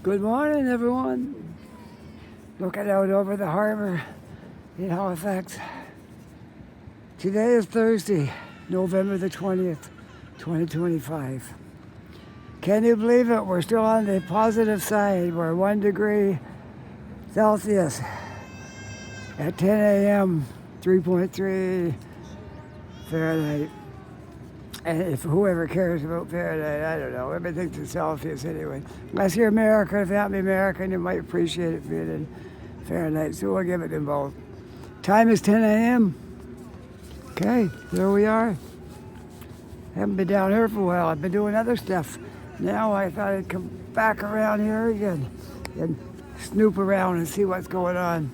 Good morning, everyone. Looking out over the harbor in Halifax. Today is Thursday, November the 20th, 2025. Can you believe it? We're still on the positive side. We're 1 degree Celsius at 10 a.m., 3.3 Fahrenheit. And if whoever cares about Fahrenheit, I don't know. Everything's in Celsius anyway. Unless you're American, if you happen to be American, you might appreciate it being in Fahrenheit. So we'll give it in both. Time is 10 a.m. Okay, there we are. Haven't been down here for a while. I've been doing other stuff. Now I thought I'd come back around here again and snoop around and see what's going on.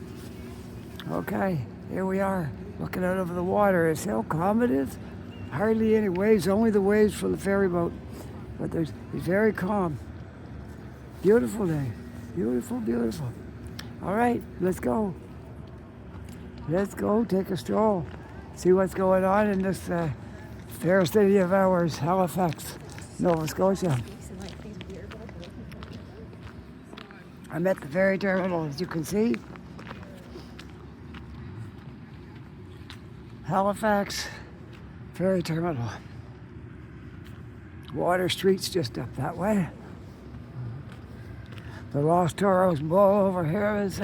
Okay, here we are, looking out over the water. See how calm it is? Hardly any waves, only the waves from the ferry boat. But it's very calm. Beautiful day. Beautiful, beautiful. All right, let's go. Let's go take a stroll. See what's going on in this fair city of ours, Halifax, Nova Scotia. I'm at the ferry terminal, as you can see. Halifax Ferry Terminal. Water Street's just up that way. The Los Toros Bull over here is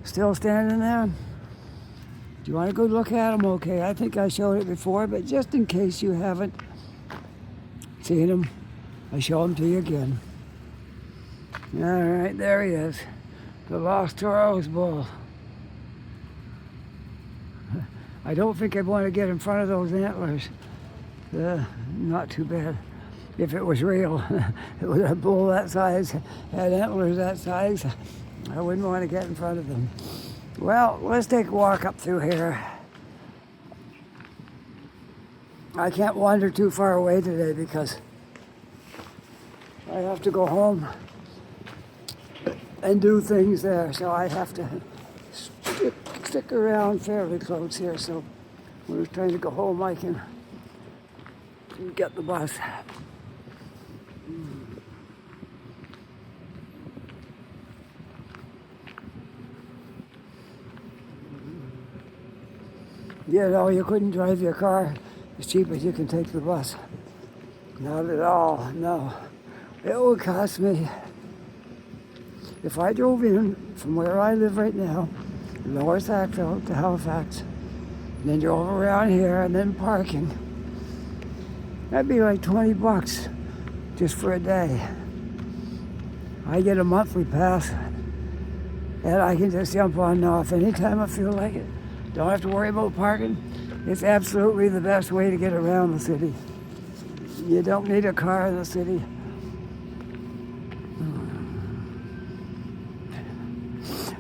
still standing there. Do you want to go look at him? Okay, I think I showed it before, but just in case you haven't seen him, I show him to you again. All right, there he is. The Los Toros Bull. I don't think I'd want to get in front of those antlers. Not too bad. If it was real, it was a bull that size, had antlers that size, I wouldn't want to get in front of them. Well, let's take a walk up through here. I can't wander too far away today because I have to go home and do things there, so I have to stick around fairly close here, so when I was trying to go home I can get the bus. You know, you couldn't drive your car as cheap as you can take the bus. Not at all, no. It would cost me, if I drove in from where I live right now, Lower Sackville to Halifax, and then drove around here and then parking, that'd be like $20 just for a day. I get a monthly pass and I can just jump on and off anytime I feel like it. Don't have to worry about parking. It's absolutely the best way to get around the city. You don't need a car in the city.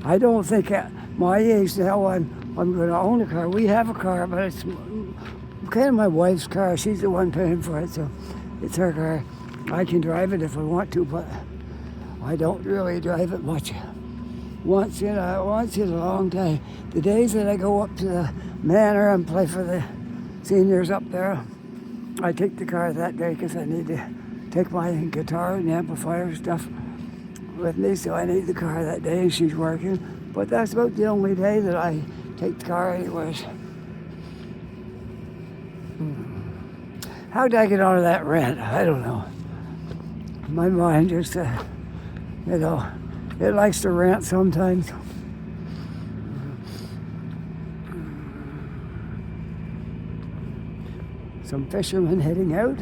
I don't think at my age now I'm going to own a car. We have a car, but it's kind of my wife's car. She's the one paying for it, so it's her car. I can drive it if I want to, but I don't really drive it much. Once in a long time. The days that I go up to the manor and play for the seniors up there, I take the car that day because I need to take my guitar and amplifier stuff with me, so I need the car that day, and she's working. But that's about the only day that I take the car anyways. How did I get onto that rant? I don't know. My mind just, it likes to rant sometimes. Some fishermen heading out.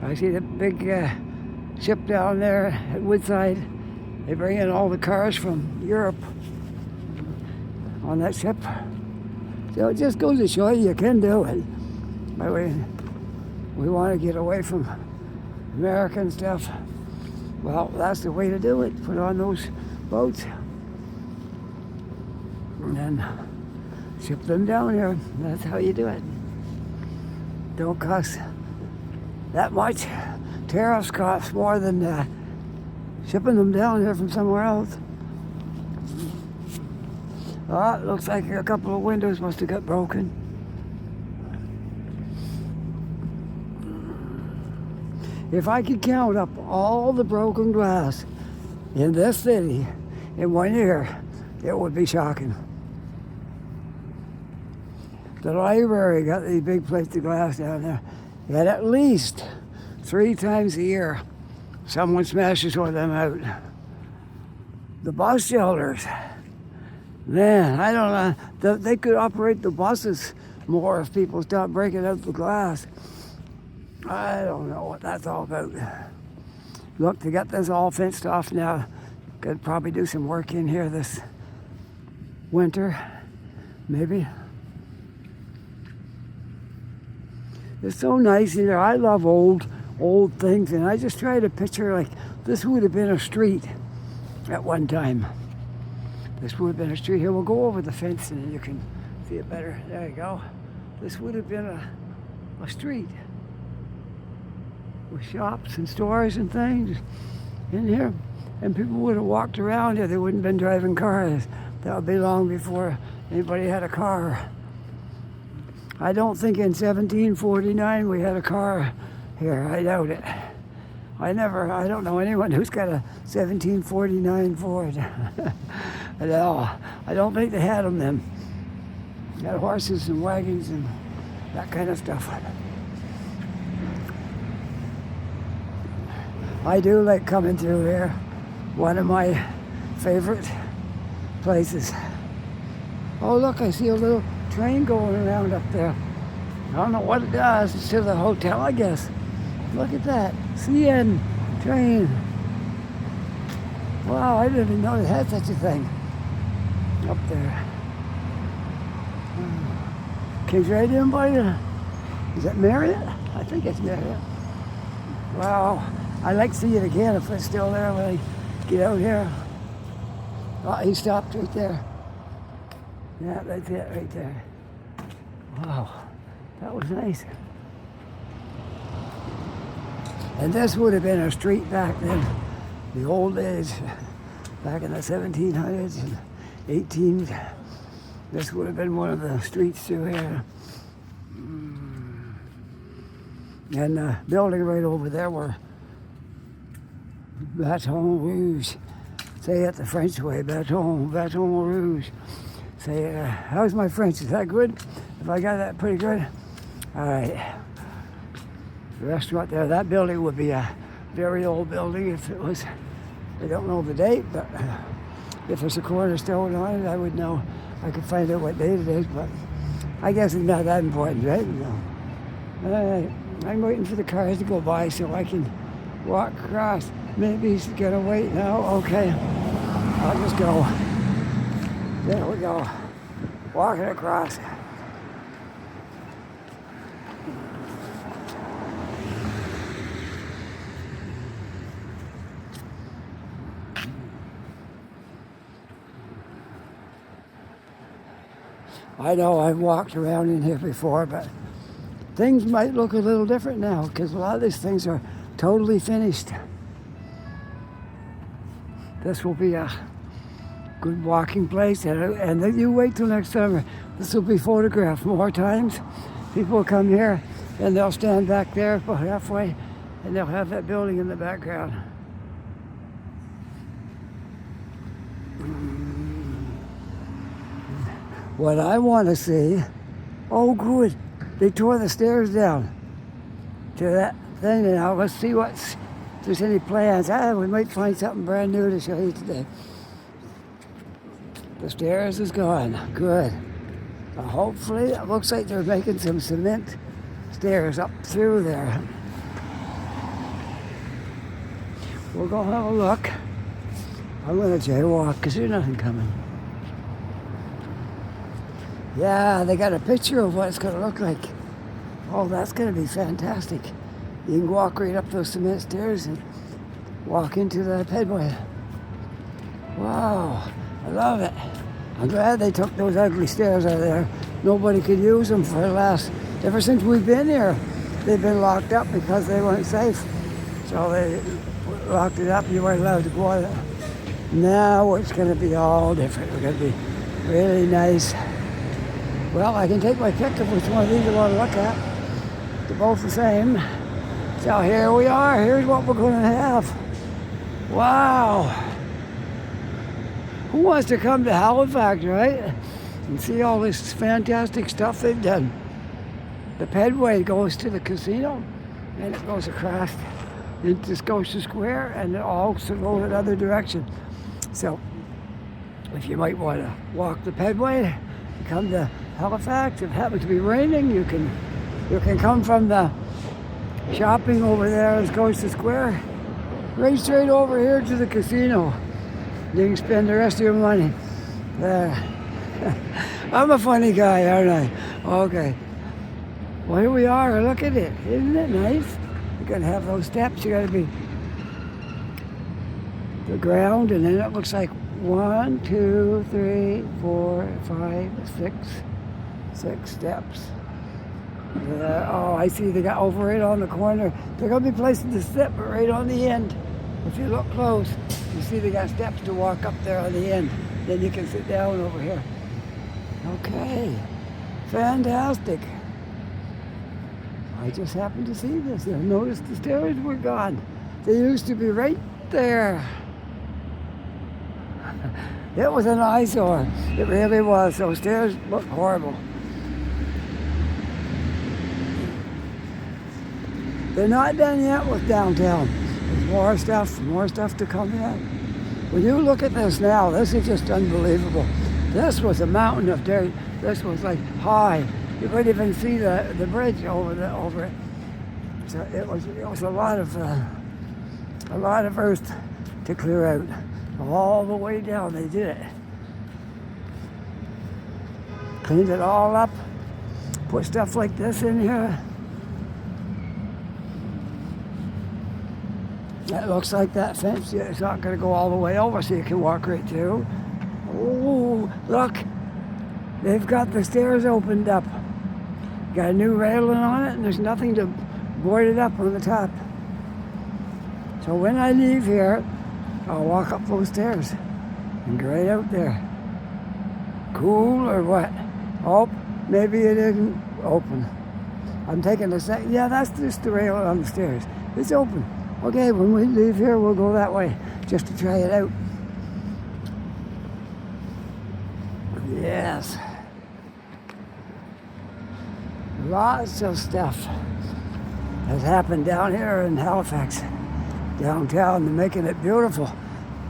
I see the big ship down there at Woodside. They bring in all the cars from Europe on that ship. So it just goes to show you can do it. But we want to get away from American stuff. Well, that's the way to do it. Put on those boats and then ship them down here. That's how you do it. Don't cost that much. Tariffs cost more than shipping them down here from somewhere else. Oh, it looks like a couple of windows must have got broken. If I could count up all the broken glass in this city in 1 year, it would be shocking. The library got these big plates of glass down there. And at least 3 times a year, someone smashes one of them out. The bus shelters, man, I don't know. They could operate the buses more if people stopped breaking out the glass. I don't know what that's all about. Look, they got this all fenced off now. Could probably do some work in here this winter, maybe. It's so nice here. I love old things, and I just try to picture like this would have been a street at one time. This would have been a street. Here, we'll go over the fence and you can see it better. There you go. This would have been a street with shops and stores and things in here. And people would have walked around here. They wouldn't have been driving cars. That would be long before anybody had a car. I don't think in 1749 we had a car here. I doubt it. I don't know anyone who's got a 1749 Ford. No, I don't think they had them then. They had horses and wagons and that kind of stuff. I do like coming through here. One of my favorite places. Oh look, I see a little train going around up there. I don't know what it does. It's to the hotel, I guess. Look at that. CN train. Wow, I didn't even know they had such a thing up there. King's Radon, buddy. Is that Marriott? I think it's Marriott. Wow. I'd like to see it again if it's still there when I get out here. Oh, he stopped right there. Yeah, that's it right there. Wow, that was nice. And this would have been a street back then, the old days, back in the 1700s and 18s. This would have been one of the streets through here. And the building right over there were Baton Rouge. Say it the French way, Baton Rouge. Say, how's my French? Is that good? If I got that pretty good? All right. The restaurant there, that building would be a very old building if it was, I don't know the date, but if there's a cornerstone on it, I would know. I could find out what date it is, but I guess it's not that important, right? No. All right. I'm waiting for the cars to go by so I can walk across. Maybe he's gonna wait now. Okay, I'll just go. There we go. Walking across. I know I've walked around in here before, but things might look a little different now because a lot of these things are totally finished. This will be a good walking place, and then you wait till next summer. This will be photographed more times. People will come here and they'll stand back there about halfway and they'll have that building in the background. What I want to see, oh good, they tore the stairs down to that thing now. Let's see if there's any plans. We might find something brand new to show you today. The stairs is gone, good. Hopefully, it looks like they're making some cement stairs up through there. We'll go have a look. I'm gonna jaywalk because there's nothing coming. Yeah, they got a picture of what it's going to look like. Oh, that's going to be fantastic. You can walk right up those cement stairs and walk into that headway. Wow, I love it. I'm glad they took those ugly stairs out of there. Nobody could use them ever since we've been here. They've been locked up because they weren't safe. So they locked it up, you weren't allowed to go on it. Now it's going to be all different. It's going to be really nice. Well, I can take my pick of which one of these I want to look at. They're both the same. So here we are. Here's what we're going to have. Wow. Who wants to come to Halifax, right? And see all this fantastic stuff they've done. The pedway goes to the casino, and it goes across into Scotia Square, and it also goes another direction. So if you might want to walk the pedway, come to Halifax. If it happens to be raining, you can come from the shopping over there in Scotia Square, right straight over here to the casino. You can spend the rest of your money there. I'm a funny guy, aren't I? Okay. Well, here we are. Look at it. Isn't it nice? You're going to have those steps. You're going to be the ground, and then it looks like 1, 2, 3, 4, 5, 6 steps. Oh, I see they got over it on the corner. They're going to be placing the step right on the end. If you look close, you see they got steps to walk up there on the end. Then you can sit down over here. Okay, fantastic. I just happened to see this. I noticed the stairs were gone. They used to be right there. It was an eyesore. It really was. Those stairs looked horrible. They're not done yet with downtown. There's more stuff to come in. When you look at this now, this is just unbelievable. This was a mountain of dirt. This was like high. You couldn't even see the bridge over it. So it was a lot of earth to clear out. All the way down, they did it. Cleaned it all up. Put stuff like this in here. That looks like that fence. It's not going to go all the way over, so you can walk right through. Oh, look. They've got the stairs opened up. Got a new railing on it, and there's nothing to board it up on the top. So when I leave here, I'll walk up those stairs and go right out there. Cool or what? Oh, maybe it isn't open. I'm taking a second. Yeah, that's just the railing on the stairs. It's open. Okay, when we leave here, we'll go that way just to try it out. Yes. Lots of stuff has happened down here in Halifax, downtown. They're making it beautiful.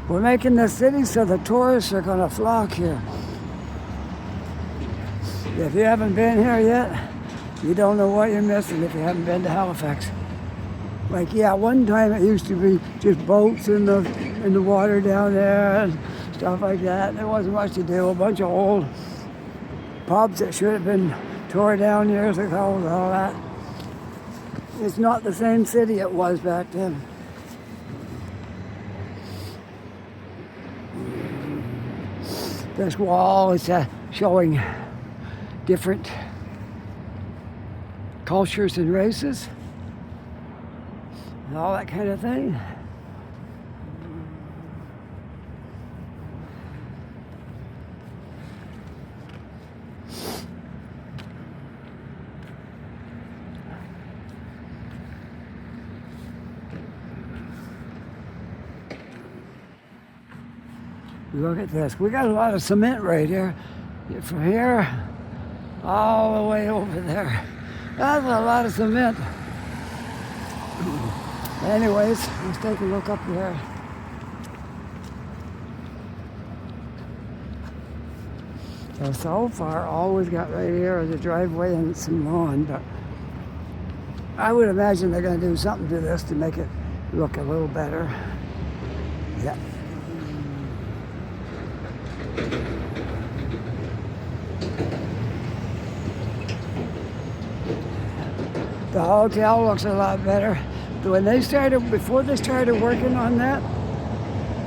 We're making the city so the tourists are going to flock here. If you haven't been here yet, you don't know what you're missing if you haven't been to Halifax. Like, yeah, one time it used to be just boats in the water down there and stuff like that. There wasn't much to do. A bunch of old pubs that should have been tore down years ago and all that. It's not the same city it was back then. This wall is showing different cultures and races and all that kind of thing. Look at this. We got a lot of cement right here. From here all the way over there. That's a lot of cement. Anyways, let's take a look up there. So far, all we've got right here is a driveway and some lawn, but I would imagine they're going to do something to this to make it look a little better. Yeah. The hotel looks a lot better. Before they started working on that,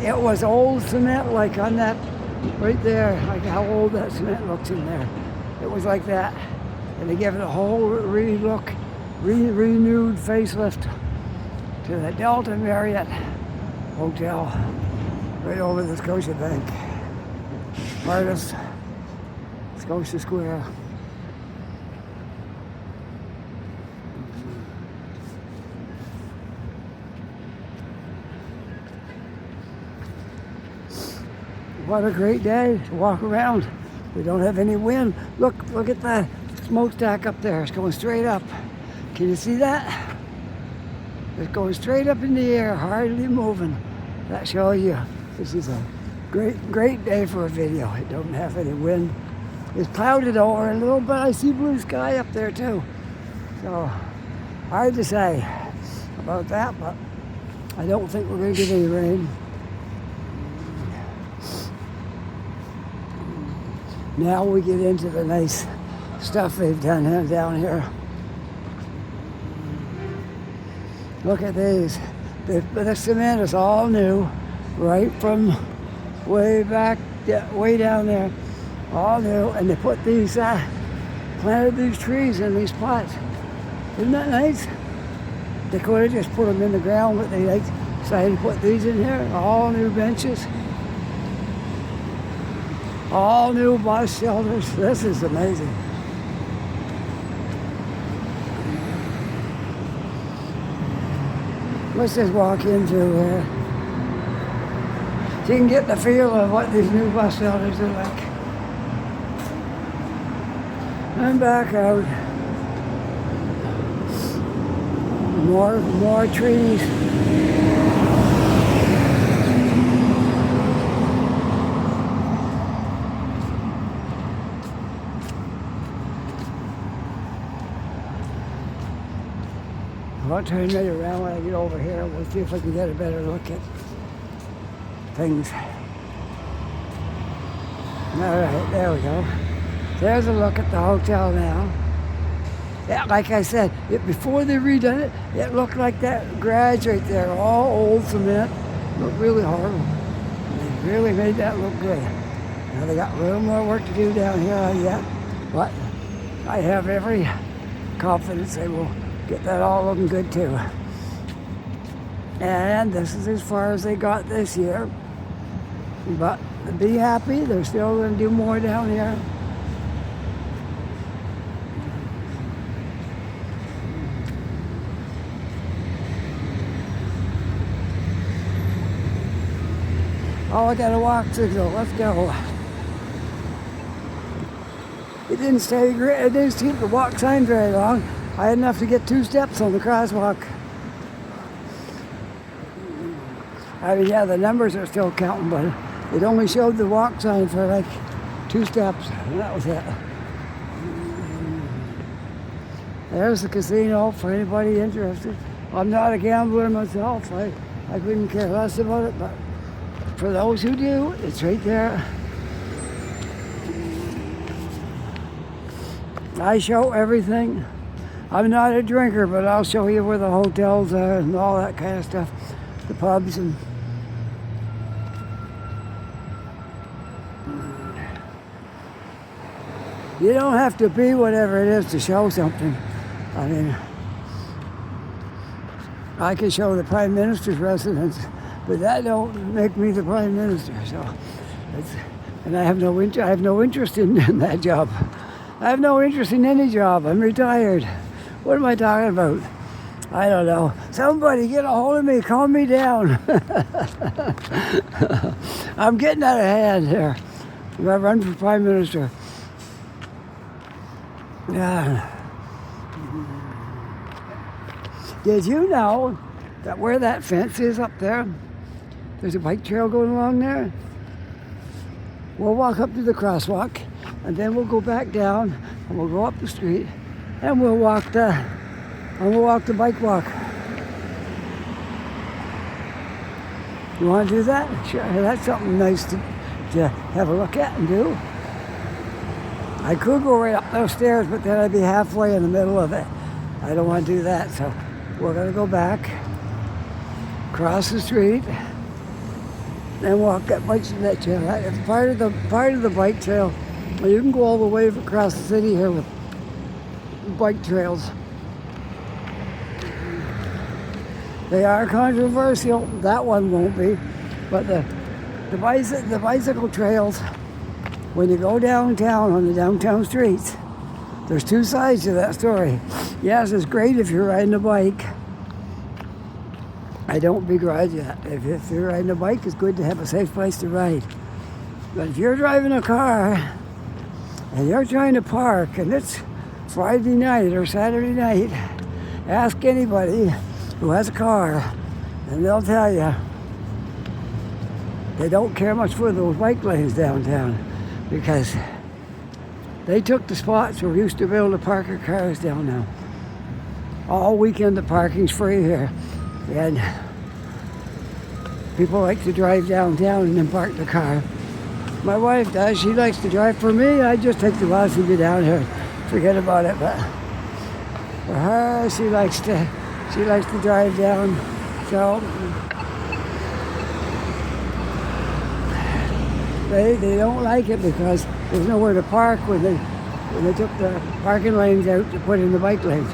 it was old cement, like on that, right there, like how old that cement looks in there. It was like that. And they gave it a whole re-look, renewed facelift to the Delta Marriott Hotel, right over the Scotia Bank. Artist, Scotia Square. what a great day to walk around. We don't have any wind. Look at that smokestack up there. It's going straight up. Can you see that? It's going straight up in the air, hardly moving. That shows you this is a great day for a video. It don't have any wind. It's clouded over a little bit. I see blue sky up there too. So hard to say about that, but I don't think we're going to get any rain. Now we get into the nice stuff they've done down here. Look at these. The cement is all new, right from way back, way down there. All new, and they put these, planted these trees in these pots. Isn't that nice? They could have just put them in the ground, but they decided to put these in here. All new benches. All new bus shelters. This is amazing. Let's just walk into here. So you can get the feel of what these new bus shelters are like. And back out. More trees. I'll turn right around when I get over here. We'll see if I can get a better look at things. All right, there we go. There's a look at the hotel now. Yeah, like I said, before they redone it, it looked like that garage right there, all old cement. Looked really horrible. They really made that look good. Now they got a little more work to do down here yet, but I have every confidence they will get that all looking good too. And this is as far as they got this year. But be happy, they're still going to do more down here. Oh, I got a walk signal. Let's go. It didn't stay great. It didn't keep the walk sign very long. I had enough to get 2 steps on the crosswalk. I mean, yeah, the numbers are still counting, but it only showed the walk sign for like 2 steps, and that was it. There's the casino for anybody interested. I'm not a gambler myself. I couldn't care less about it, but for those who do, it's right there. I show everything. I'm not a drinker, but I'll show you where the hotels are and all that kind of stuff. The pubs and... You don't have to be whatever it is to show something. I mean, I can show the Prime Minister's residence, but that don't make me the Prime Minister. So, and I have no interest in that job. I have no interest in any job. I'm retired. What am I talking about? I don't know. Somebody get a hold of me. Calm me down. I'm getting out of hand here. I'm going to run for Prime Minister. Yeah. Did you know that where that fence is up there, there's a bike trail going along there? We'll walk up to the crosswalk, and then we'll go back down, and we'll go up the street, and we'll walk the bike walk. You want to do that? Sure, that's something nice to have a look at and do. I could go right up those stairs, but then I'd be halfway in the middle of it. I don't want to do that, so we're going to go back, cross the street, and walk that bike that trail. It's part of the bike trail. You can go all the way across the city here with bike trails. They are controversial. That one won't be, but the bicycle trails. When you go downtown on the downtown streets, there's 2 sides to that story. Yes, it's great if you're riding a bike. I don't begrudge that. If you're riding a bike, it's good to have a safe place to ride. But if you're driving a car and you're trying to park and it's Friday night or Saturday night, ask anybody who has a car and they'll tell you they don't care much for those bike lanes downtown because they took the spots where we used to be able to park our cars down now. All weekend the parking's free here. And people like to drive downtown and then park the car. My wife does. She likes to drive. For me, I just take the bus and get down here. Forget about it. But for her, she likes to drive down. So they don't like it because there's nowhere to park when they took the parking lanes out to put in the bike lanes.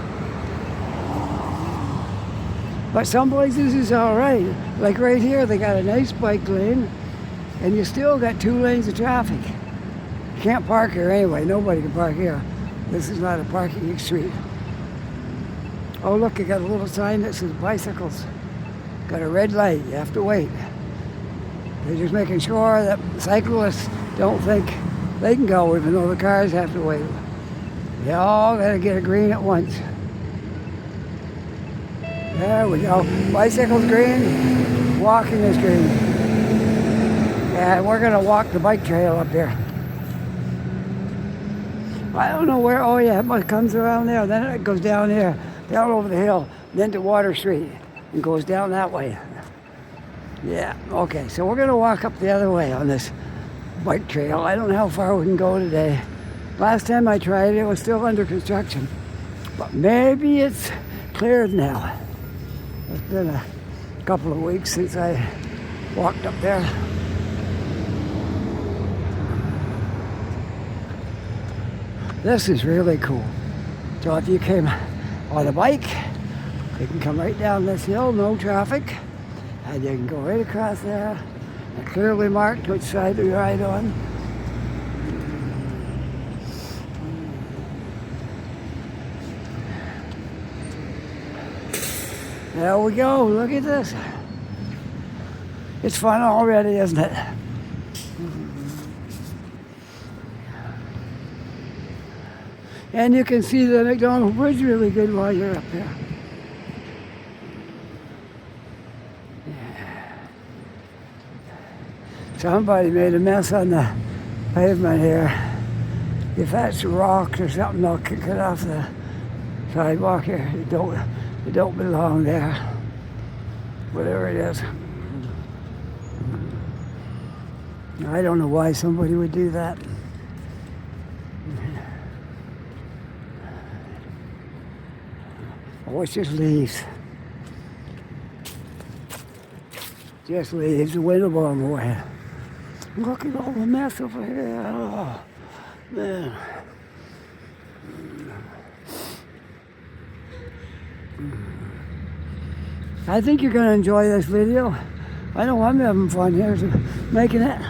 But some places is all right. Like right here, they got a nice bike lane, and you still got 2 lanes of traffic. You can't park here anyway. Nobody can park here. This is not a parking street. Oh, look, you got a little sign that says bicycles. Got a red light. You have to wait. They're just making sure that cyclists don't think they can go even though the cars have to wait. They all got to get a green at once. There we go. Bicycle's green, walking is green. And we're gonna walk the bike trail up here. I don't know where, oh yeah, it comes around there, then it goes down here, down over the hill, then to Water Street, and goes down that way. Yeah, okay, so we're gonna walk up the other way on this bike trail. I don't know how far we can go today. Last time I tried it, it was still under construction. But maybe it's cleared now. It's been a couple of weeks since I walked up there. This is really cool. So if you came on a bike, you can come right down this hill, no traffic, and you can go right across there and clearly marked which side to ride on. There we go, look at this. It's fun already, isn't it? And you can see the McDonald Bridge really good while you're up there. Yeah. Somebody made a mess on the pavement here. If that's rocks or something, they'll kick it off the sidewalk here. It don't belong there. Whatever it is. I don't know why somebody would do that. Oh, it's just leaves. Just leaves. The wind will blow them away. Look at all the mess over here. Oh, man. I think you're going to enjoy this video. I know I'm having fun here making it.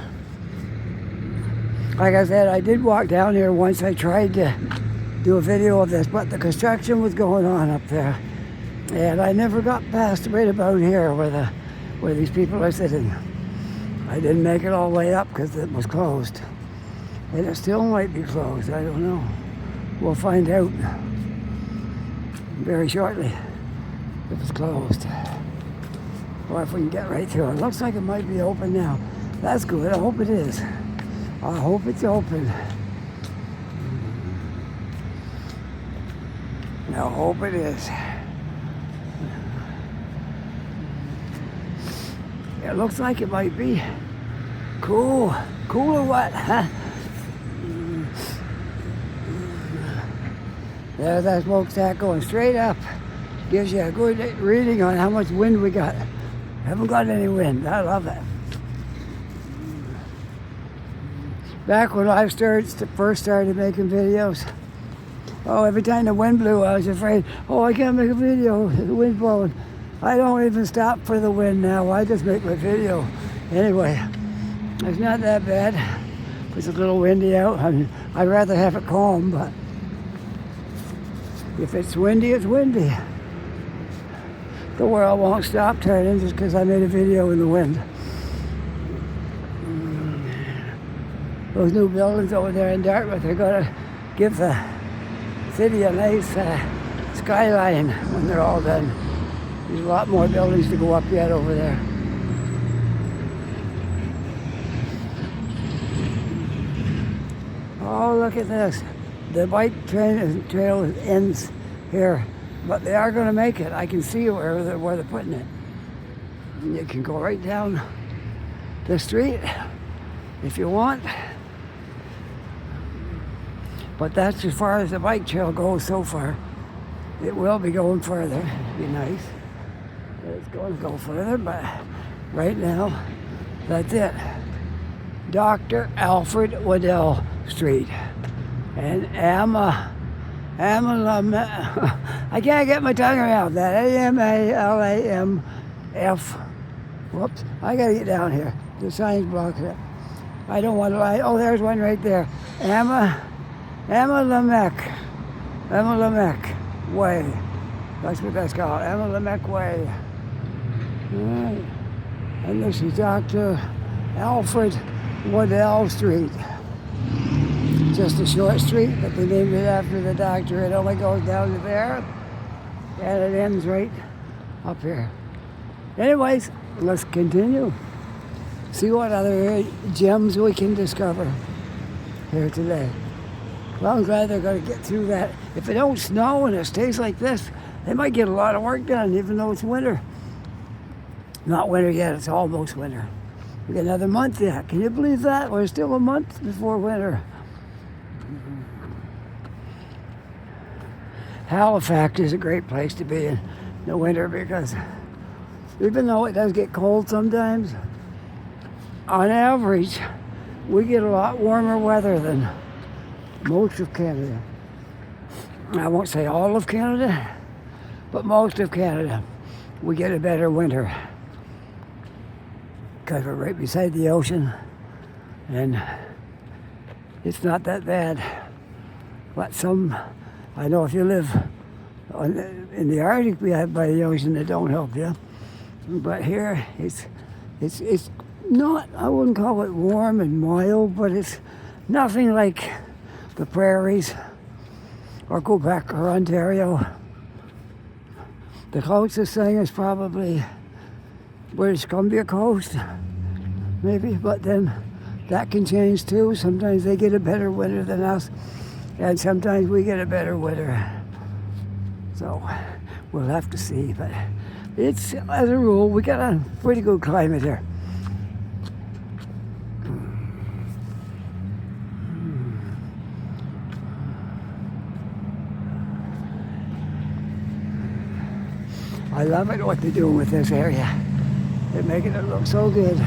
Like I said, I did walk down here once. I tried to do a video of this, but the construction was going on up there. And I never got past right about here where these people are sitting. I didn't make it all the way up because it was closed. And it still might be closed, I don't know. We'll find out very shortly if it's closed. Or if we can get right through it. Looks like it might be open now. That's good, I hope it is. I hope it's open. I hope it is. It looks like it might be. Cool. Cool or what, huh? There's that smokestack going straight up. Gives you a good reading on how much wind we got. Haven't got any wind. I love it. Back when I first started making videos, oh, every time the wind blew, I was afraid, oh, I can't make a video, the wind's blowing. I don't even stop for the wind now, I just make my video. Anyway, it's not that bad. It's a little windy out. I mean, I'd rather have it calm, but if it's windy, it's windy. The world won't stop turning just because I made a video in the wind. those new buildings over there in Dartmouth are going to give the city a nice skyline when they're all done. There's a lot more buildings to go up yet over there. Oh, look at this. The bike trail ends here, but they are going to make it. I can see where they're putting it. And you can go right down the street if you want. But that's as far as the bike trail goes so far. It will be going further. It'd be nice. It's going to go further, but right now, that's it. Dr. Alfred Waddell Street. And I can't get my tongue around that. AMALAMF. Whoops, I gotta get down here. The sign's blocking it. I don't want to lie. Oh, there's one right there. Amalamek Way. That's what that's called. Amalamek Way. Right. And this is Dr. Alfred Waddell Street. Just a short street, but they named it after the doctor. It only goes down to there, and it ends right up here. Anyways, let's continue. See what other gems we can discover here today. Well, I'm glad they're going to get through that. If it don't snow and it stays like this, they might get a lot of work done, even though it's winter. Not winter yet, it's almost winter. We got another month yet. Can you believe that? We're still a month before winter. Halifax is a great place to be in the winter because even though it does get cold sometimes, on average, we get a lot warmer weather than most of Canada. I won't say all of Canada, but most of Canada. We get a better winter because we're right beside the ocean and it's not that bad. But I know if you live in the Arctic by the ocean, it don't help you. But here, it's not, I wouldn't call it warm and mild, but it's nothing like the prairies or Quebec or Ontario. The closest thing is probably British Columbia coast, maybe, but then that can change too. Sometimes they get a better winter than us, and sometimes we get a better winter. So we'll have to see, but it's, as a rule, we got a pretty good climate here. I love it what they're doing with this area. They're making it look so good.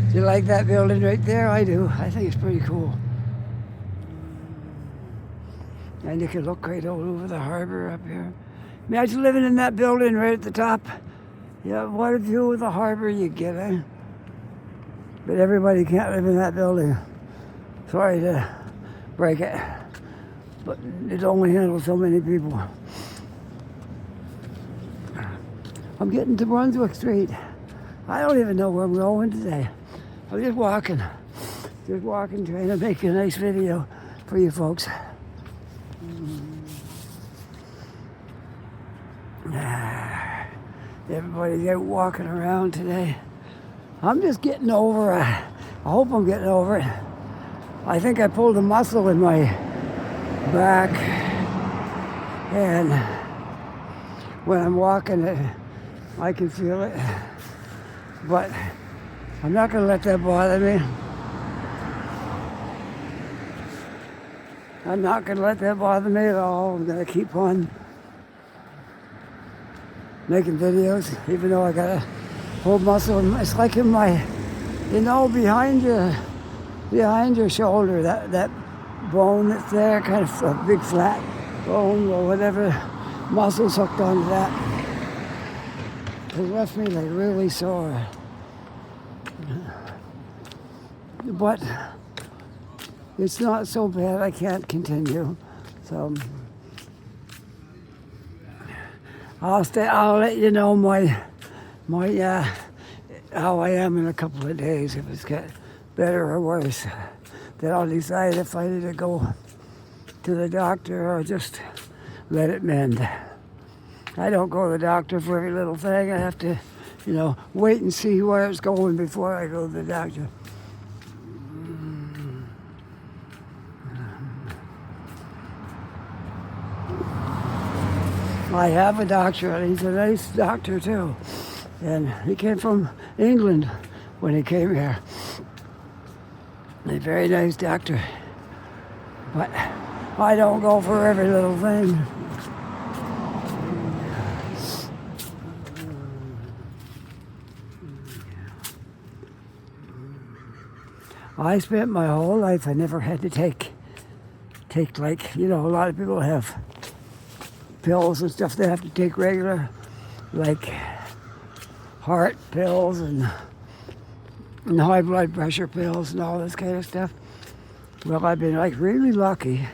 Do you like that building right there? I do. I think it's pretty cool. And you can look right all over the harbor up here. Imagine living in that building right at the top. Yeah, what a view of the harbor you get, eh? But everybody can't live in that building. Sorry to break it, but it only handles so many people. I'm getting to Brunswick Street. I don't even know where I'm going today. I'm just walking, trying to make a nice video for you folks. Everybody's out walking around today. I'm just getting over, I hope I'm getting over it. I think I pulled a muscle in my back, and when I'm walking, I can feel it. But I'm not going to let that bother me. I'm not going to let that bother me at all. I'm going to keep on making videos, even though I got a whole muscle. It's like in my, behind your shoulder, that bone that's there, kind of a big flat bone or whatever, muscles hooked onto that. It left me like really sore. But it's not so bad I can't continue. So I'll let you know my how I am in a couple of days. If it's get better or worse, then I'll decide if I need to go to the doctor or just let it mend. I don't go to the doctor for every little thing. I have to, wait and see where it's going before I go to the doctor. I have a doctor, and he's a nice doctor too. And he came from England when he came here. A very nice doctor. But I don't go for every little thing. I spent my whole life, I never had to take like, a lot of people have pills and stuff they have to take regular, like heart pills and high blood pressure pills and all this kind of stuff. Well, I've been really lucky,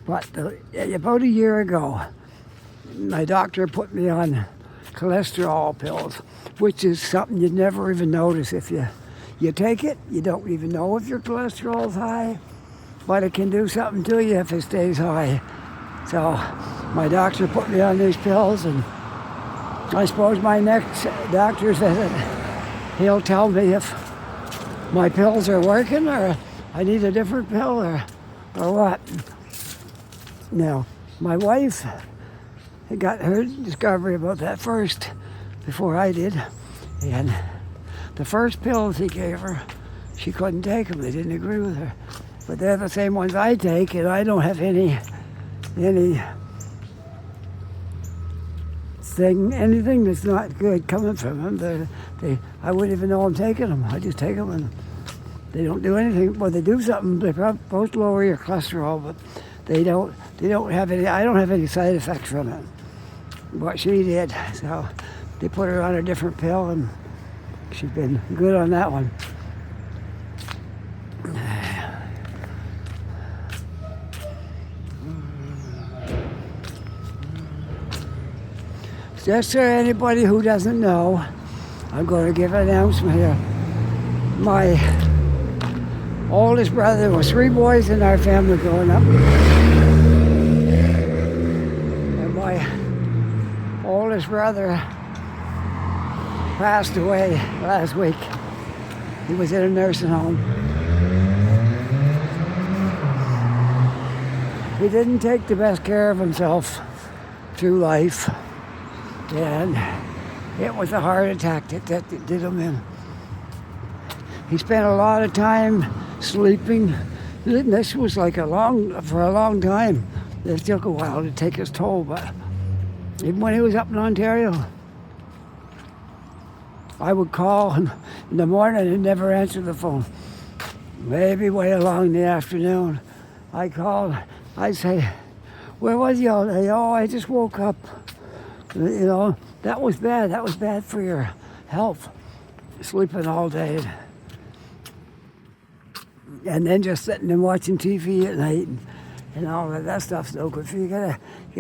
but about a year ago, my doctor put me on cholesterol pills, which is something you'd never even notice if you take it. You don't even know if your cholesterol's high, but it can do something to you if it stays high. So my doctor put me on these pills, and I suppose my next doctor said that he'll tell me if my pills are working or I need a different pill or what. Now, my wife got her discovery about that first before I did, and the first pills he gave her, she couldn't take them. They didn't agree with her. But they're the same ones I take, and I don't have anything that's not good coming from them. I wouldn't even know I'm taking them. I just take them, and they don't do anything. Well, they do something. They both lower your cholesterol, but they don't have any. I don't have any side effects from it. But she did, so they put her on a different pill, and she's been good on that one. Just for anybody who doesn't know, I'm going to give an announcement here. My oldest brother, there was 3 boys in our family growing up. And my oldest brother passed away last week. He was in a nursing home. He didn't take the best care of himself through life. And it was a heart attack that did him in. He spent a lot of time sleeping. This was for a long time. It took a while to take his toll, but even when he was up in Ontario, I would call him in the morning and he'd never answer the phone. Maybe way along in the afternoon, I called. I'd say, "Where was you all day?" "Oh, I just woke up." That was bad. That was bad for your health, sleeping all day. And then just sitting and watching TV at night and all that stuff's no good for you. You gotta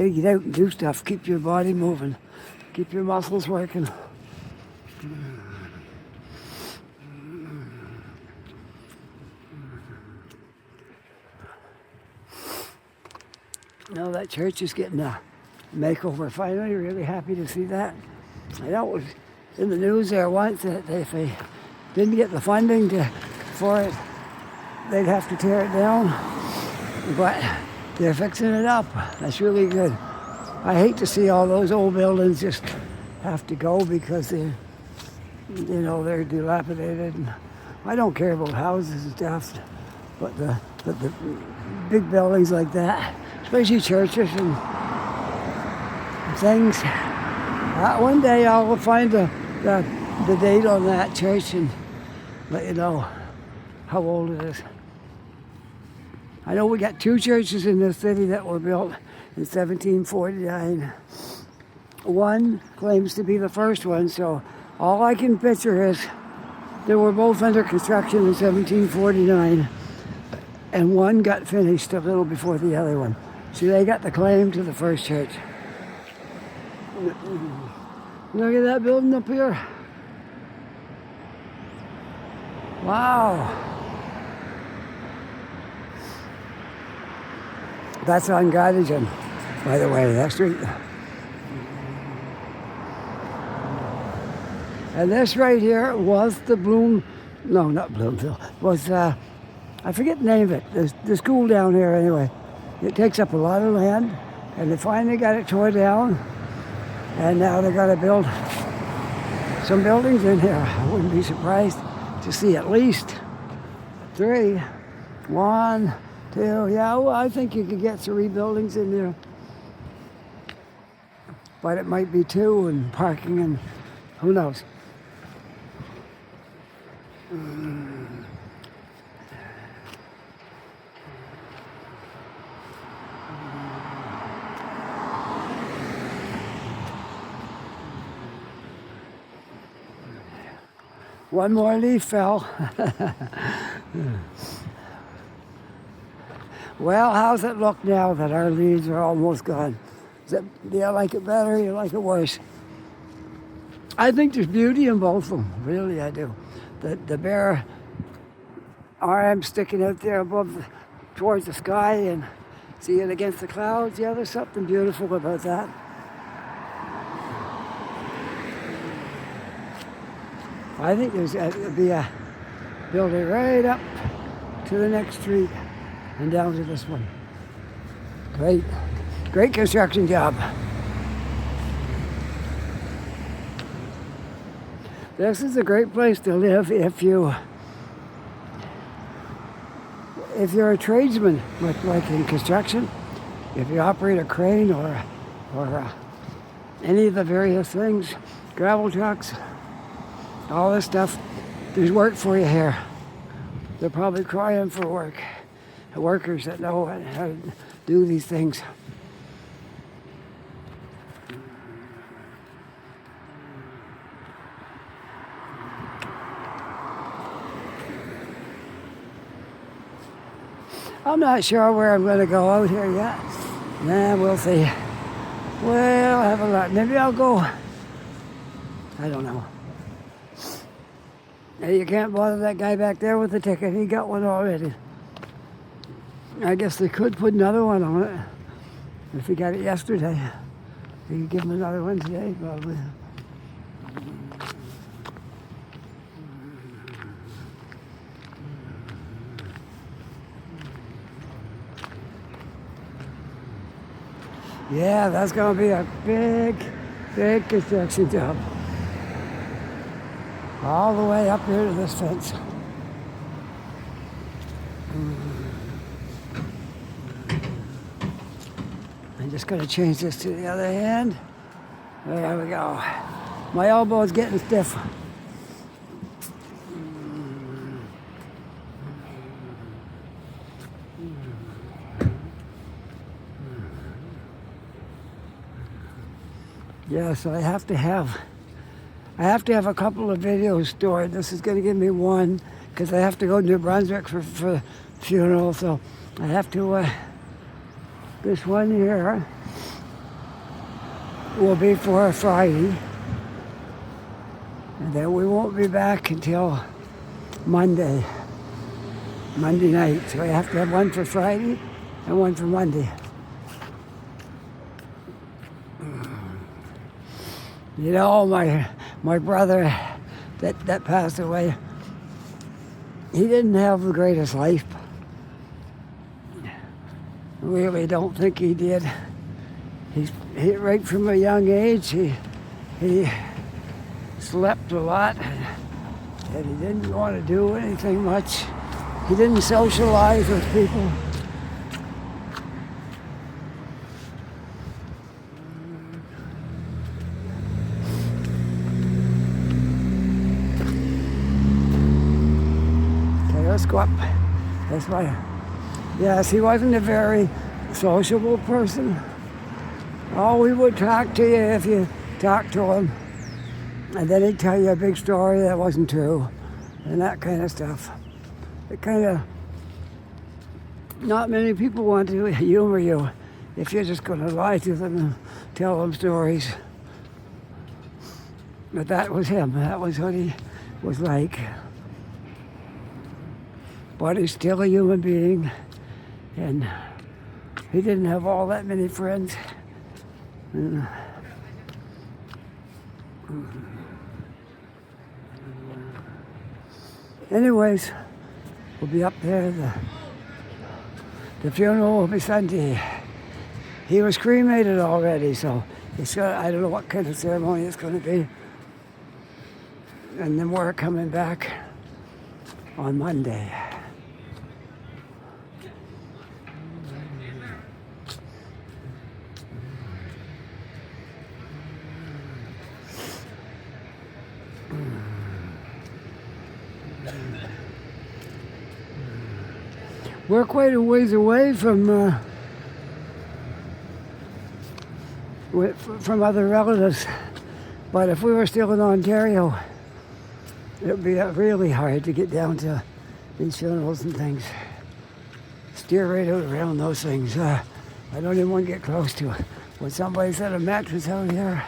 get out and do stuff. Keep your body moving. Keep your muscles working. That church is getting a makeover finally. Really happy to see that. I know it was in the news there once that if they didn't get the funding for it, they'd have to tear it down. But they're fixing it up. That's really good. I hate to see all those old buildings just have to go because they're dilapidated. And I don't care about houses and stuff, but the big buildings like that, especially churches and things. One day I'll find the date on that church and let you know how old it is. I know we got 2 churches in this city that were built in 1749. One claims to be the first one, so all I can picture is they were both under construction in 1749, and one got finished a little before the other one. So they got the claim to the first church. Look at that building up here. Wow. That's on Gottingen, by the way, that street. And this right here was the not Bloomfield, was, I forget the name of it, the school down here anyway. It takes up a lot of land, and they finally got it tore down, and now they're going to build some buildings in here. I wouldn't be surprised to see at least 3. 1, 2, yeah, well, I think you could get 3 buildings in there. But it might be 2 and parking and who knows. One more leaf fell. Well, how's it look now that our leaves are almost gone? Do you like it better or you like it worse? I think there's beauty in both of them, really I do. The bare arm sticking out there towards the sky and see it against the clouds, yeah, there's something beautiful about that. I think there'll be a building right up to the next street and down to this one. Great construction job. This is a great place to live if you're a tradesman, like in construction. If you operate a crane or any of the various things, gravel trucks, all this stuff, there's work for you here. They're probably crying for work. Workers that know how to do these things. I'm not sure where I'm going to go out here yet. Nah, we'll see. Well, have a lot. Maybe I'll go. I don't know. Hey, you can't bother that guy back there with the ticket. He got one already. I guess they could put another one on it. If he got it yesterday, they could give him another one today, probably. Yeah, that's going to be a big construction job. All the way up here to this fence. I'm just going to change this to the other hand. There we go. My elbow is getting stiff. Yeah, so I have to have a couple of videos stored. This is going to give me one because I have to go to New Brunswick for the funeral. So I have to. This one here will be for Friday, and then we won't be back until Monday night. So I have to have one for Friday and one for Monday. You know, my brother that passed away, he didn't have the greatest life. Really don't think he did. He right from a young age, he slept a lot, and he didn't want to do anything much. He didn't socialize with people. Let's go up this way. Yes, he wasn't a very sociable person. Oh, we would talk to you if you talked to him. And then he'd tell you a big story that wasn't true. And that kind of stuff. It kind of, not many people want to humor you if you're just going to lie to them and tell them stories. But that was him. That was what he was like. But he's still a human being, and he didn't have all that many friends. Anyways, we'll be up there. The funeral will be Sunday. He was cremated already, so I don't know what kind of ceremony it's going to be. And then we're coming back on Monday. We're quite a ways away from other relatives, but if we were still in Ontario, it would be really hard to get down to these funerals and things. Steer right out around those things. I don't even want to get close to it. When somebody said a mattress out here,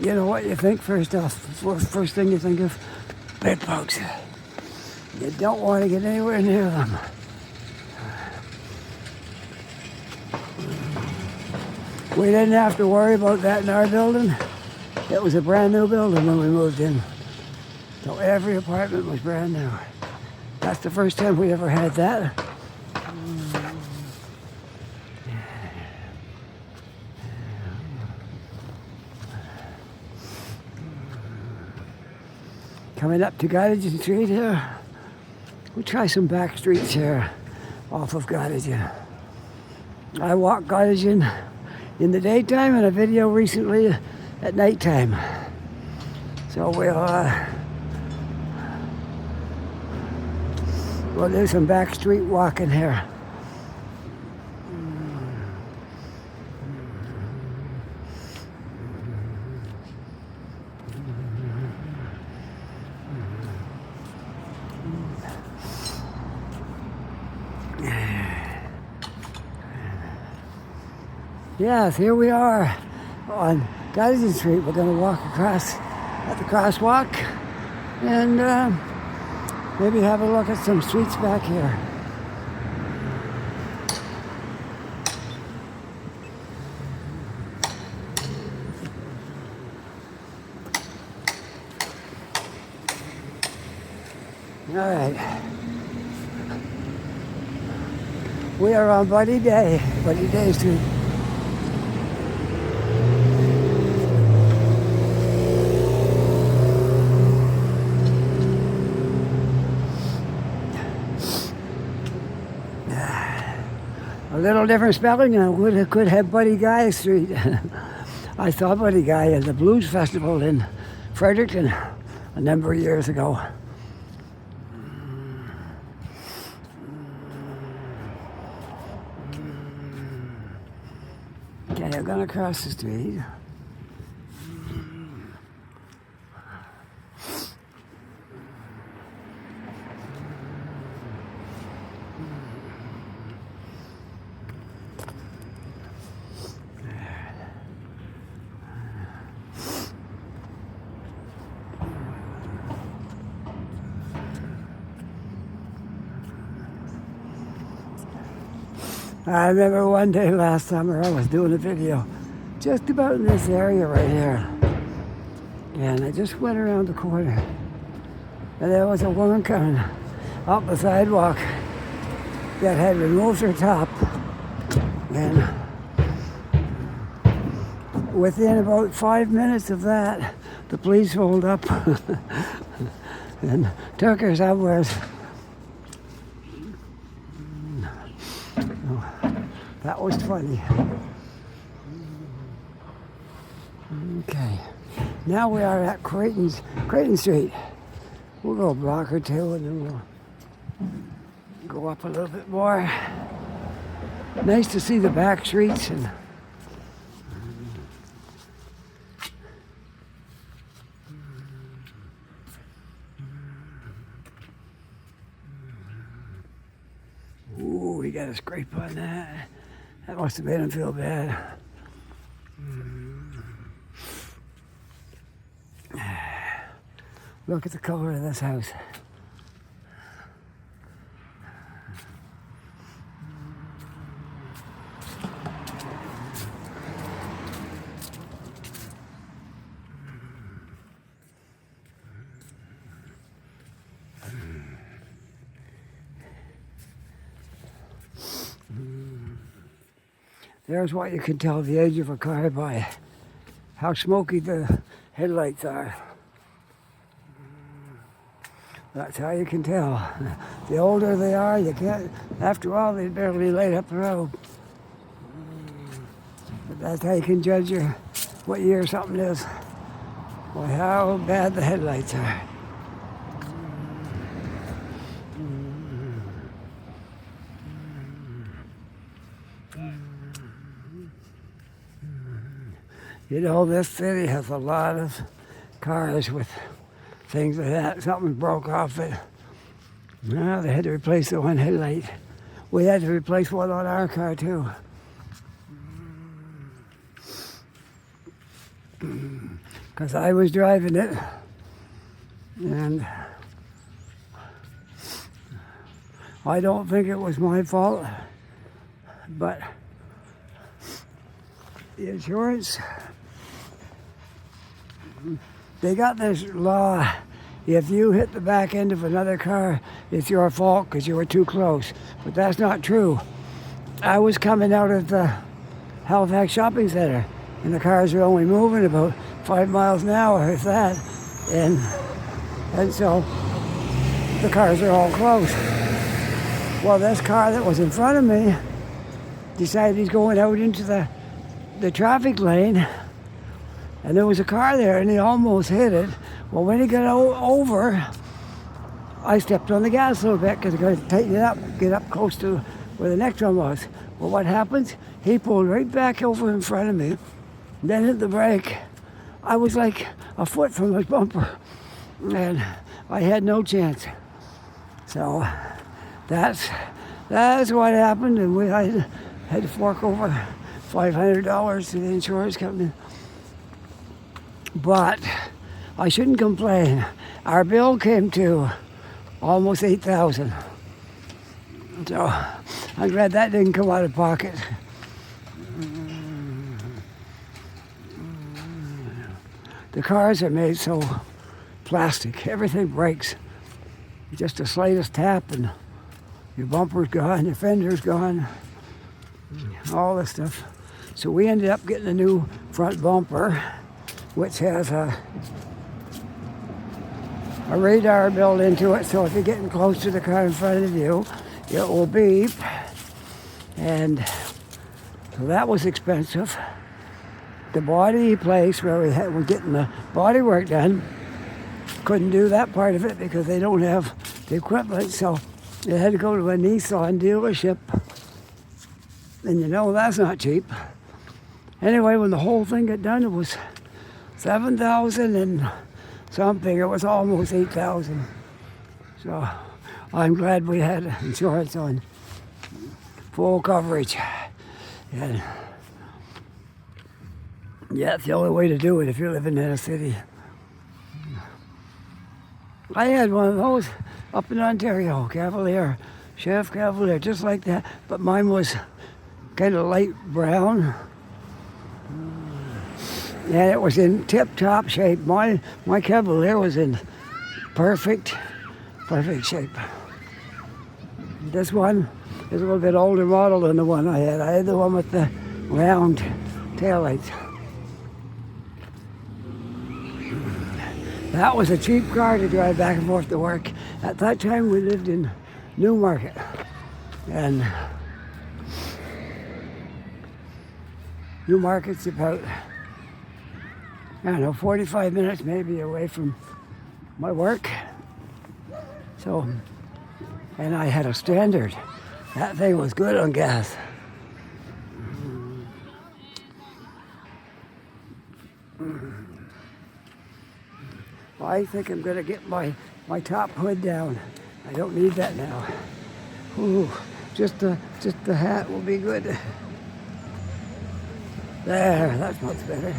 you know what you think first off? First thing you think of, bed bugs. You don't want to get anywhere near them. We didn't have to worry about that in our building. It was a brand new building when we moved in. So every apartment was brand new. That's the first time we ever had that. Coming up to Gottingen Street here. We'll try some back streets here off of Gottingen. I walk Gottingen in the daytime and a video recently at nighttime. So we'll do some back street walking here. Yes, here we are on Gottingen Street. We're going to walk across at the crosswalk and maybe have a look at some streets back here. All right. We are on Buddy Day Street. A little different spelling, and could have Buddy Guy Street. I saw Buddy Guy at the Blues Festival in Fredericton a number of years ago. Okay, I'm gonna cross the street. I remember one day last summer I was doing a video just about in this area right here. And I just went around the corner and there was a woman coming up the sidewalk that had removed her top. And within about 5 minutes of that, the police rolled up and took her somewhere. That was funny. Okay, now we are at Creighton Street. We'll go a block or two and then we'll go up a little bit more. Nice to see the back streets and ooh, we got a scrape on that. That must have made him feel bad. Look at the color of this house. There's what you can tell the age of a car by how smoky the headlights are. That's how you can tell. The older they are, you can't, after all, they barely light up the road. But that's how you can judge what year something is, by how bad the headlights are. You know, this city has a lot of cars with things like that. Something broke off it. Well, they had to replace the one headlight. We had to replace one on our car too. Because I was driving it, and I don't think it was my fault, but the insurance, they got this law, if you hit the back end of another car, it's your fault because you were too close. But that's not true. I was coming out of the Halifax shopping center, and the cars were only moving about 5 miles an hour, if that. And so the cars are all close. Well, this car that was in front of me decided he's going out into the traffic lane, and there was a car there, and he almost hit it. Well, when he got over, I stepped on the gas a little bit because I got to tighten it up, get up close to where the next one was. Well, what happens? He pulled right back over in front of me, then hit the brake. I was like a foot from his bumper, and I had no chance. So that's what happened, and I had to fork over $500 to the insurance company. But I shouldn't complain. Our bill came to almost $8,000. So I'm glad that didn't come out of pocket. The cars are made so plastic. Everything breaks. Just the slightest tap and your bumper's gone, your fender's gone, all this stuff. So we ended up getting a new front bumper, which has a radar built into it, so if you're getting close to the car in front of you, it will beep. And so that was expensive. The body place where we're getting the body work done, couldn't do that part of it because they don't have the equipment, so they had to go to a Nissan dealership. And you know, that's not cheap. Anyway, when the whole thing got done, it was $7,000 and something. It was almost $8,000. So I'm glad we had insurance on full coverage. And yeah, it's the only way to do it if you're living in a city. I had one of those up in Ontario, Cavalier, Chef Cavalier, just like that, but mine was kind of light brown. And it was in tip-top shape. My Cavalier was in perfect shape. This one is a little bit older model than the one I had. I had the one with the round taillights. That was a cheap car to drive back and forth to work. At that time, we lived in Newmarket. And Newmarket's about, I don't know, 45 minutes maybe away from my work. So, and I had a Standard. That thing was good on gas. I think I'm gonna get my top hood down. I don't need that now. Ooh, just the hat will be good. There, that's much better.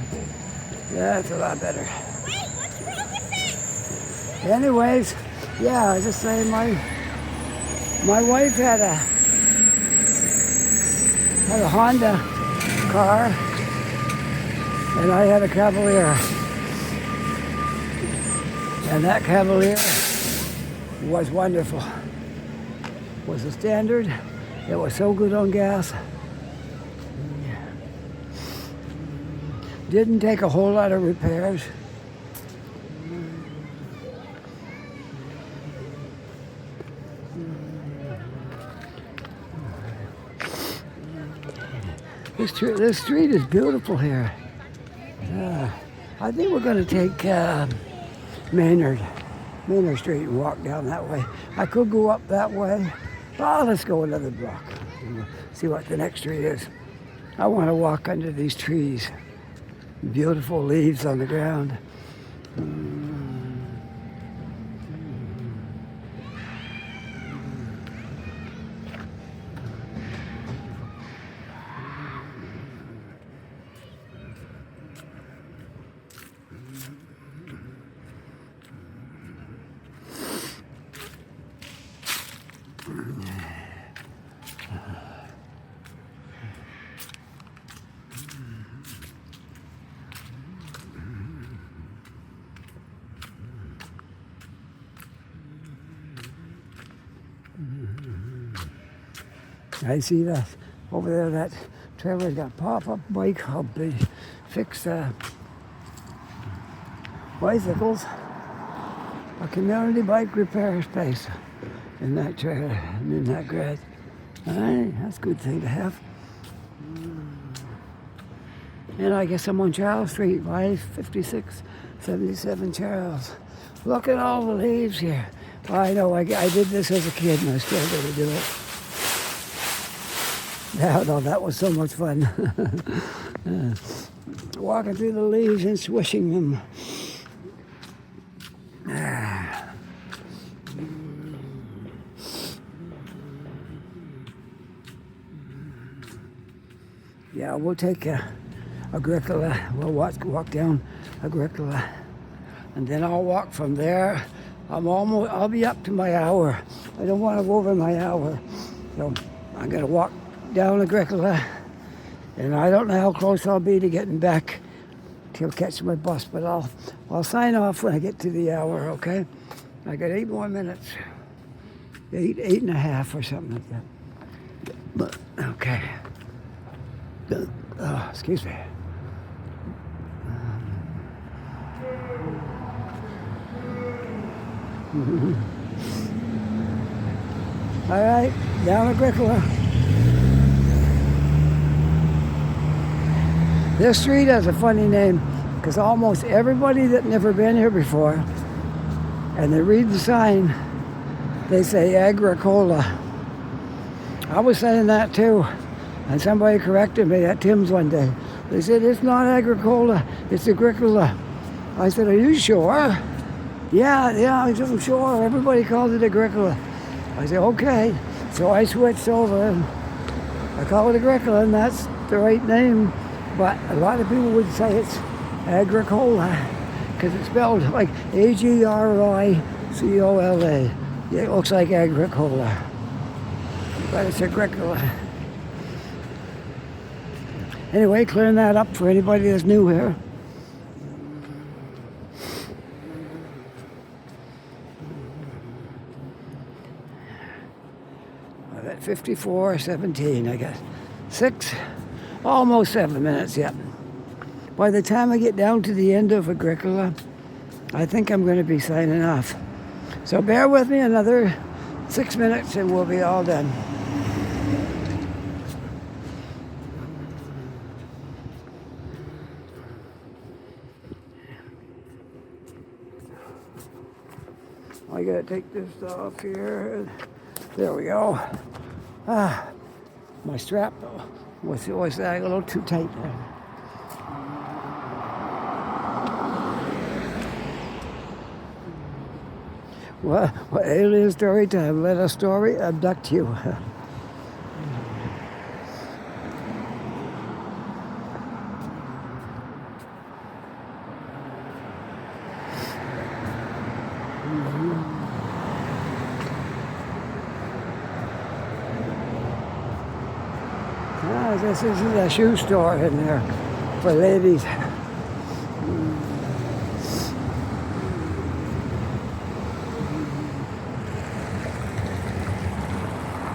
That's a lot better. Wait, what's wrong with it? Anyways, yeah, I was just saying my wife had a Honda car, and I had a Cavalier. And that Cavalier was wonderful. It was a standard. It was so good on gas. Didn't take a whole lot of repairs. This street is beautiful here. I think we're going to take Maynard Street and walk down that way. I could go up that way. Oh, let's go another block and see what the next street is. I want to walk under these trees. Beautiful leaves on the ground. I see that over there, that trailer's got pop-up bike hub. They fix bicycles. A community bike repair space in that trailer and in that garage. Alright, that's a good thing to have. And I guess I'm on Charles Street, 55677 Charles. Look at all the leaves here. Well, I know, I did this as a kid and I still got to do it. No, that was so much fun. Walking through the leaves and swishing them. Yeah, we'll take Agricola. We'll walk down Agricola, and then I'll walk from there. I'll be up to my hour. I don't want to go over my hour, so I'm gonna walk down Agricola, and I don't know how close I'll be to getting back to catch my bus, but I'll sign off when I get to the hour. Okay? I got 8 more minutes, 8.5 or something like that. But okay. Oh, excuse me. All right, down Agricola. This street has a funny name because almost everybody that never been here before, and they read the sign, they say Agricola. I was saying that too, and somebody corrected me at Tim's one day. They said, it's not Agricola, it's Agricola. I said, are you sure? Yeah, I'm sure. Everybody calls it Agricola. I said, okay. So I switched over and I call it Agricola, and that's the right name. But a lot of people would say it's Agricola because it's spelled like Agricola. Yeah, it looks like Agricola, but it's Agricola. Anyway, clearing that up for anybody that's new here. I'm at 54:17. I got almost 7 minutes yet. By the time I get down to the end of Agricola, I think I'm going to be signing off. So bear with me another 6 minutes and we'll be all done. I gotta take this off here. There we go. My strap was a little too tight there. Well, alien story time. Let a story abduct you. This isn't a shoe store in there for ladies.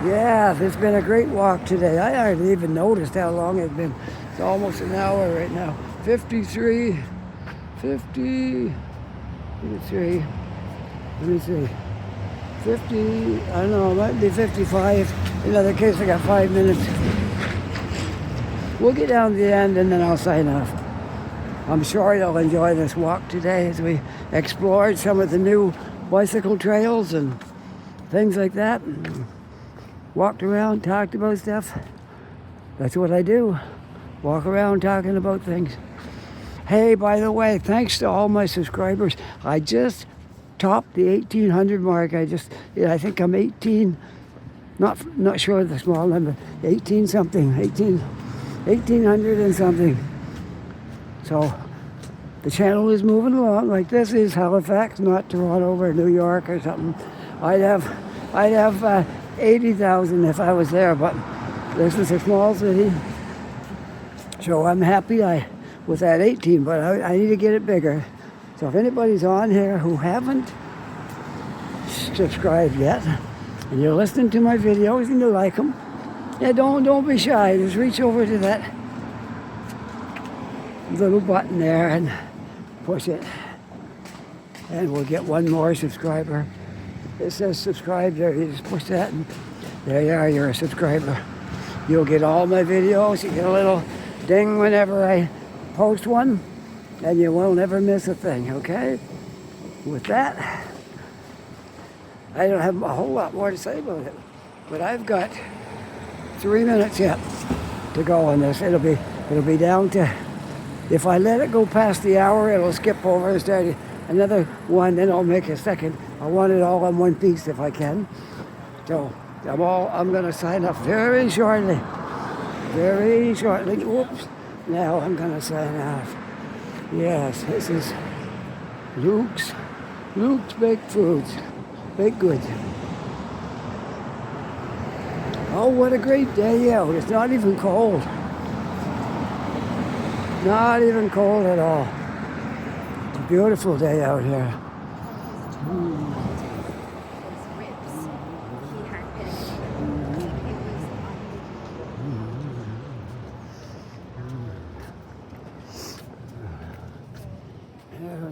Yeah, it's been a great walk today. I hardly even noticed how long it's been. It's almost an hour right now. 53, 53, let me see. 50, I don't know, it might be 55. In other case, I got 5 minutes. We'll get down to the end and then I'll sign off. I'm sure you'll enjoy this walk today as we explored some of the new bicycle trails and things like that. Walked around, talked about stuff. That's what I do. Walk around talking about things. Hey, by the way, thanks to all my subscribers. I just topped the 1,800 mark. I think I'm 18. Not sure of the small number. 18 something. 1,800 and something. So the channel is moving along. Like this is Halifax, not Toronto or New York or something. I'd have 80,000 if I was there, but this is a small city. So I'm happy with that 18, but I need to get it bigger. So if anybody's on here who haven't subscribed yet, and you're listening to my videos and you like them, yeah, don't be shy. Just reach over to that little button there and push it, and we'll get one more subscriber. It says subscribe there. You just push that and there you are, you're a subscriber. You'll get all my videos. You get a little ding whenever I post one, and you will never miss a thing, okay? With that, I don't have a whole lot more to say about it, but I've got 3 minutes yet to go on this. It'll be down to, if I let it go past the hour, it'll skip over and start another one, then I'll make a second. I want it all in one piece if I can. So I'm gonna sign off very shortly. Very shortly. Whoops. Now I'm gonna sign off. Yes, this is Luke's Baked Foods. Baked Goods. Oh, what a great day out. It's not even cold. Not even cold at all. It's a beautiful day out here.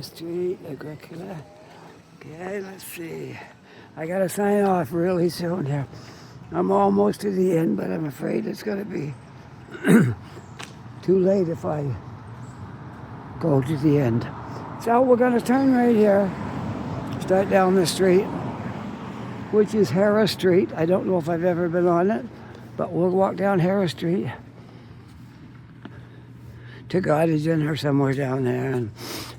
Street, Agricola. Okay, let's see. I gotta sign off really soon here. I'm almost to the end, but I'm afraid it's gonna be too late if I go to the end. So we're gonna turn right here, start down the street, which is Harris Street. I don't know if I've ever been on it, but we'll walk down Harris Street to Gottingen or somewhere down there, and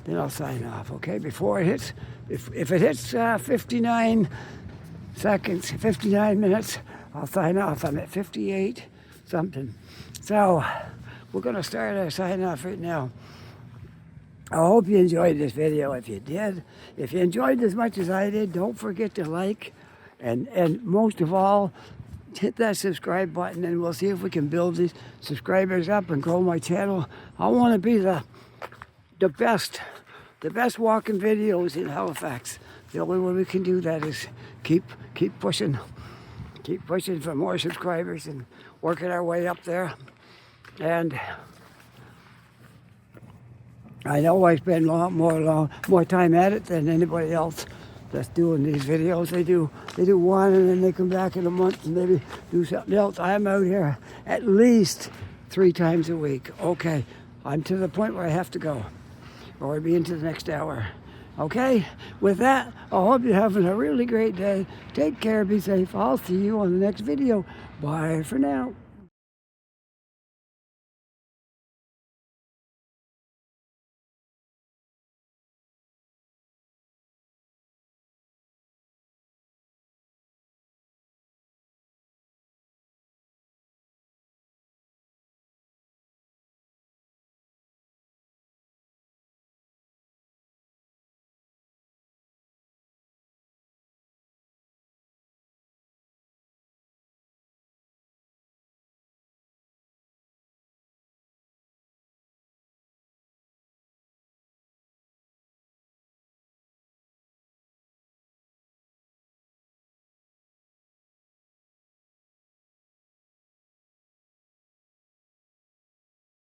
then I'll sign off, okay? Before it hits, if it hits 59 seconds, 59 minutes, I'll sign off. I'm at 58 something. So we're gonna start our sign off right now. I hope you enjoyed this video. If you did, if you enjoyed as much as I did, don't forget to like, and most of all, hit that subscribe button, and we'll see if we can build these subscribers up and grow my channel. I want to be the best walking videos in Halifax. The only way we can do that is keep pushing for more subscribers and working our way up there. And I know I spend more time at it than anybody else that's doing these videos. They do one and then they come back in a month and maybe do something else. I'm out here at least 3 times a week. Okay, I'm to the point where I have to go, or I'll be into the next hour. Okay, with that, I hope you're having a really great day. Take care, be safe. I'll see you on the next video. Bye for now.